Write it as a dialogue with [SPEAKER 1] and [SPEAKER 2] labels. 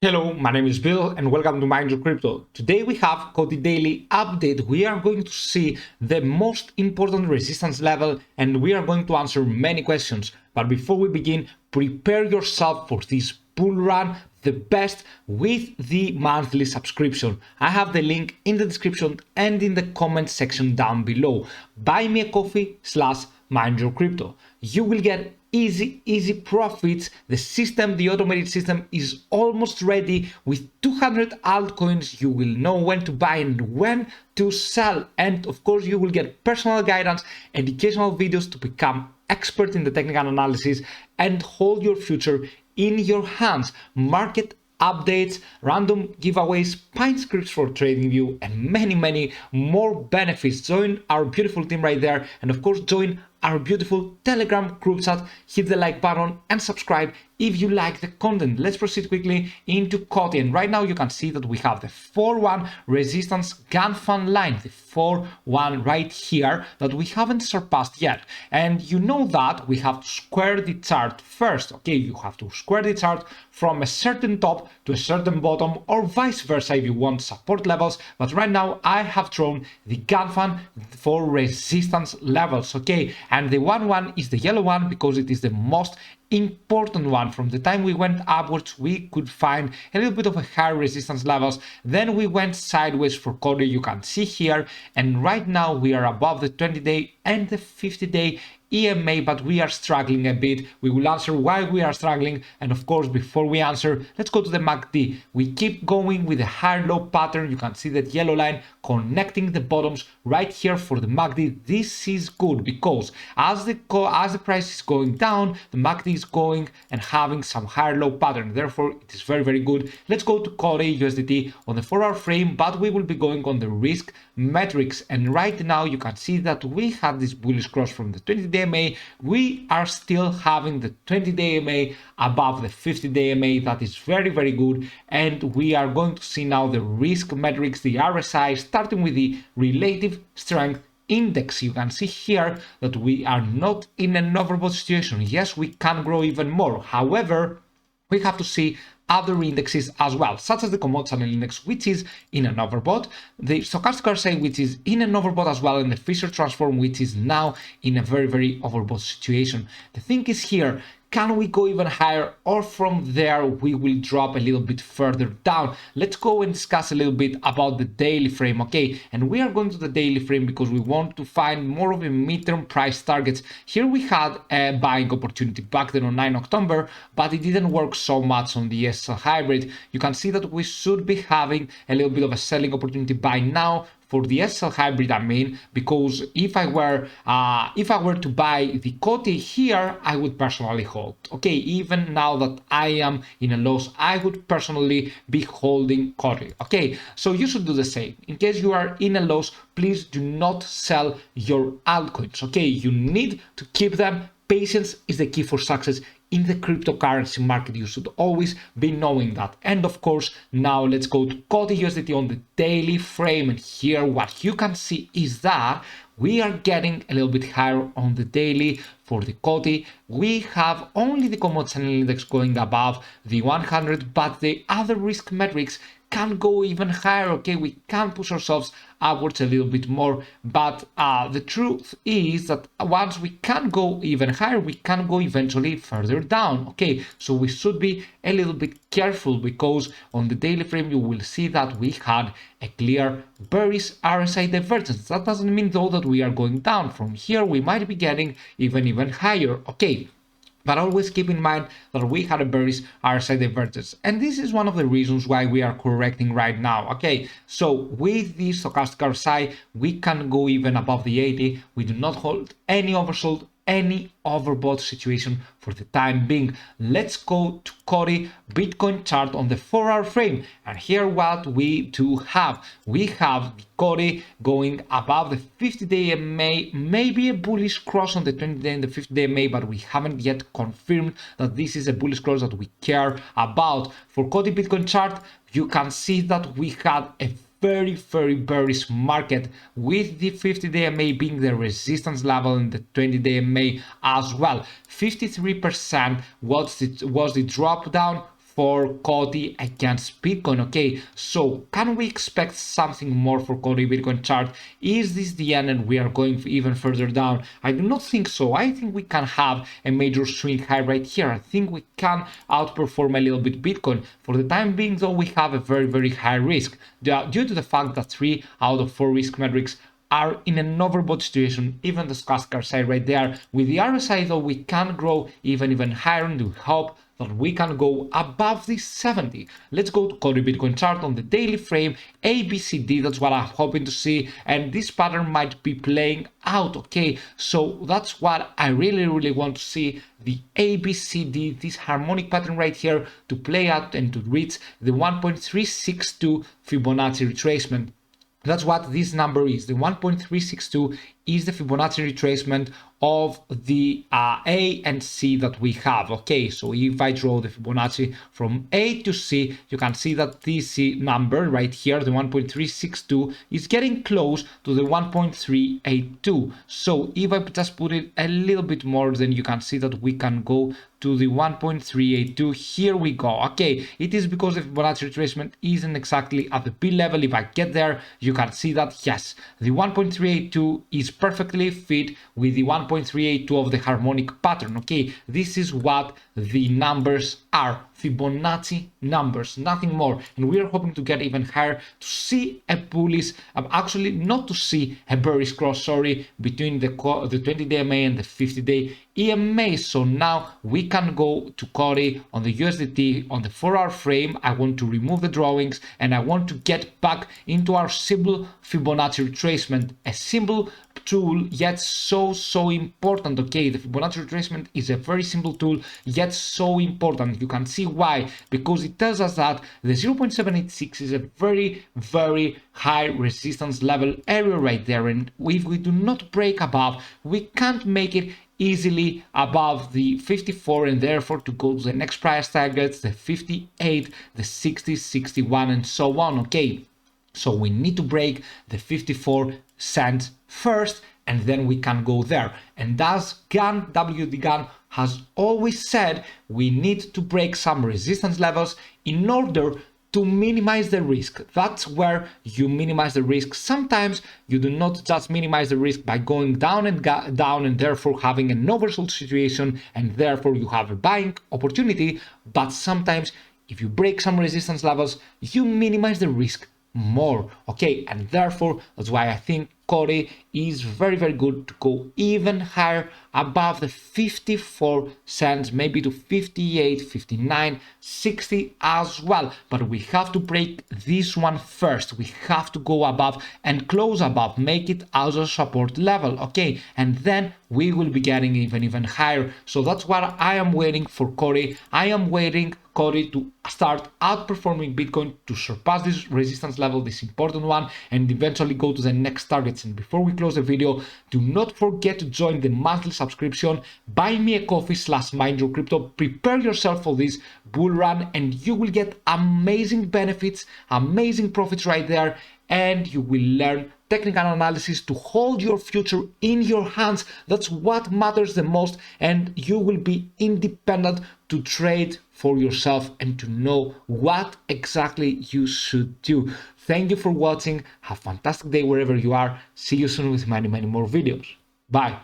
[SPEAKER 1] Hello, my name is Bill and welcome to Mind Your Crypto. Today we have COTI daily update. We are going to see the most important resistance level and we are going to answer many questions. But before we begin, prepare yourself for this bull run, the best with the monthly subscription. I have the link in the description and in the comment section down below. Buy me a coffee / Mind Your Crypto. You will get easy profits. The automated system is almost ready. With 200 altcoins, you will know when to buy and when to sell. And of course, you will get personal guidance, educational videos to become expert in the technical analysis and hold your future in your hands. Market updates, random giveaways, pine scripts for TradingView, and many more benefits. Join our beautiful team right there, and of course join our beautiful Telegram group chat. Hit the like button and subscribe if you like the content. Let's proceed quickly into COTI. And right now you can see that we have the 4-1 resistance gann fan line, the 4-1 right here that we haven't surpassed yet. And you know that we have to square the chart first. Okay, you have to square the chart from a certain top to a certain bottom, or vice versa if you want support levels. But right now I have drawn the gann fan for resistance levels. Okay, and the 1-1 is the yellow one because it is the most important one. From the time we went upwards, we could find a little bit of a higher resistance levels. Then we went sideways for COTI, you can see here, and right now we are above the 20-day and the 50-day EMA, but we are struggling a bit. We will answer why we are struggling, and of course before we answer, let's go to the MACD. We keep going with a higher low pattern. You can see that yellow line connecting the bottoms right here for the MACD. This is good because as the price is going down, the MACD is going and having some higher low pattern. Therefore, it is very good. Let's go to COTI USDT on the 4-hour frame, but we will be going on the risk metrics. And right now you can see that we have this bullish cross from the 20-day EMA. We are still having the 20-day EMA above the 50-day EMA. That is very good. And we are going to see now the risk metrics, the RSI, starting with the relative strength index. You can see here that we are not in an overbought situation. Yes, we can grow even more. However, we have to see other indexes as well, such as the commodity channel index, which is in an overbought, the stochastic RSI, which is in an overbought as well, and the Fisher transform, which is now in a very overbought situation. The thing is here, can we go even higher, or from there we will drop a little bit further down? Let's go and discuss a little bit about the daily frame. Okay, and we are going to the daily frame because we want to find more of a midterm price targets. Here we had a buying opportunity back then on 9 October, but it didn't work so much on the SSL hybrid. You can see that we should be having a little bit of a selling opportunity by now for the SSL hybrid, I mean, because if I were to buy the COTI here, I would personally hold. Okay, even now that I am in a loss, I would personally be holding COTI. Okay, so you should do the same. In case you are in a loss, please do not sell your altcoins. Okay, you need to keep them. Patience is the key for success in the cryptocurrency market. You should always be knowing that. And of course, now let's go to COTI USDT on the daily frame. And here what you can see is that we are getting a little bit higher on the daily for the COTI. We have only the commodity channel index going above the 100, but the other risk metrics can go even higher. Okay, we can push ourselves upwards a little bit more, but the truth is that once we can go even higher, we can go eventually further down. Okay, so we should be a little bit careful because on the daily frame you will see that we had a clear bearish RSI divergence. That doesn't mean though that we are going down. From here we might be getting even higher. Okay, but always keep in mind that we had a bearish RSI divergence. And this is one of the reasons why we are correcting right now. Okay, so with the stochastic RSI, we can go even above the 80. We do not hold any oversold, any overbought situation for the time being. Let's go to COTI Bitcoin chart on the 4-hour frame. And here what we do have, we have the COTI going above the 50-day EMA, maybe a bullish cross on the 20-day and the 50-day EMA, but we haven't yet confirmed that this is a bullish cross that we care about. For COTI Bitcoin chart, you can see that we had a very bearish market, with the 50-day EMA being the resistance level and the 20-day EMA as well. 53% was the drop down, for COTI against Bitcoin. Okay, so can we expect something more for COTI Bitcoin chart? Is this the end and we are going even further down? I do not think so. I think we can have a major swing high right here. I think we can outperform a little bit Bitcoin. For the time being though, we have a very high risk due to the fact that 3 out of 4 risk metrics are in an overbought situation, even the stochastic RSI right there. With the RSI though, we can grow even higher, and we hope that we can go above the 70. Let's go to COTI Bitcoin chart on the daily frame, ABCD, that's what I'm hoping to see, and this pattern might be playing out. Okay, so that's what I really want to see, the ABCD, this harmonic pattern right here, to play out and to reach the 1.362 Fibonacci retracement. That's what this number is. The 1.362 is the Fibonacci retracement of the A and C that we have. Okay, so if I draw the Fibonacci from A to C, you can see that this number right here, the 1.362, is getting close to the 1.382. So if I just put it a little bit more, then you can see that we can go to the 1.382. Here we go. Okay, it is because the Fibonacci retracement isn't exactly at the B level. If I get there, you can see that yes, the 1.382 is perfectly fit with the 1.382 of the harmonic pattern. Okay, this is what the numbers are, Fibonacci numbers, nothing more, and we are hoping to get even higher to see a bullish, actually not to see a bearish cross, sorry, between the 20-day MA and the 50-day EMA. So now we can go to COTI on the USDT on the 4-hour frame. I want to remove the drawings and I want to get back into our simple Fibonacci retracement, a simple tool yet so important. Okay, the Fibonacci retracement is a very simple tool yet so important. You can see why, because it tells us that the 0.786 is a very high resistance level area right there, and if we do not break above, we can't make it easily above the 54, and therefore to go to the next price targets, the 58, the 60, 61, and so on. Okay, so we need to break the 54 cents first, and then we can go there. And as gann, WD gann has always said, we need to break some resistance levels in order to minimize the risk. That's where you minimize the risk. Sometimes you do not just minimize the risk by going down and therefore having an oversold situation, and therefore you have a buying opportunity, but sometimes if you break some resistance levels, you minimize the risk more. Okay, and therefore that's why I think COTI is very good to go even higher above the 54 cents, maybe to 58, 59, 60 as well. But we have to break this one first. We have to go above and close above, make it as a support level. Okay, and then we will be getting even higher. So that's what I am waiting for COTI. I am waiting COTI to start outperforming Bitcoin, to surpass this resistance level, this important one, and eventually go to the next targets. And before we close the video, do not forget to join the monthly subscription, buy me a coffee/mindyourcrypto. Prepare yourself for this bull run and you will get amazing benefits, amazing profits right there, and you will learn technical analysis to hold your future in your hands. That's what matters the most, and you will be independent to trade for yourself and to know what exactly you should do. Thank you for watching. Have a fantastic day wherever you are. See you soon with many more videos. Bye.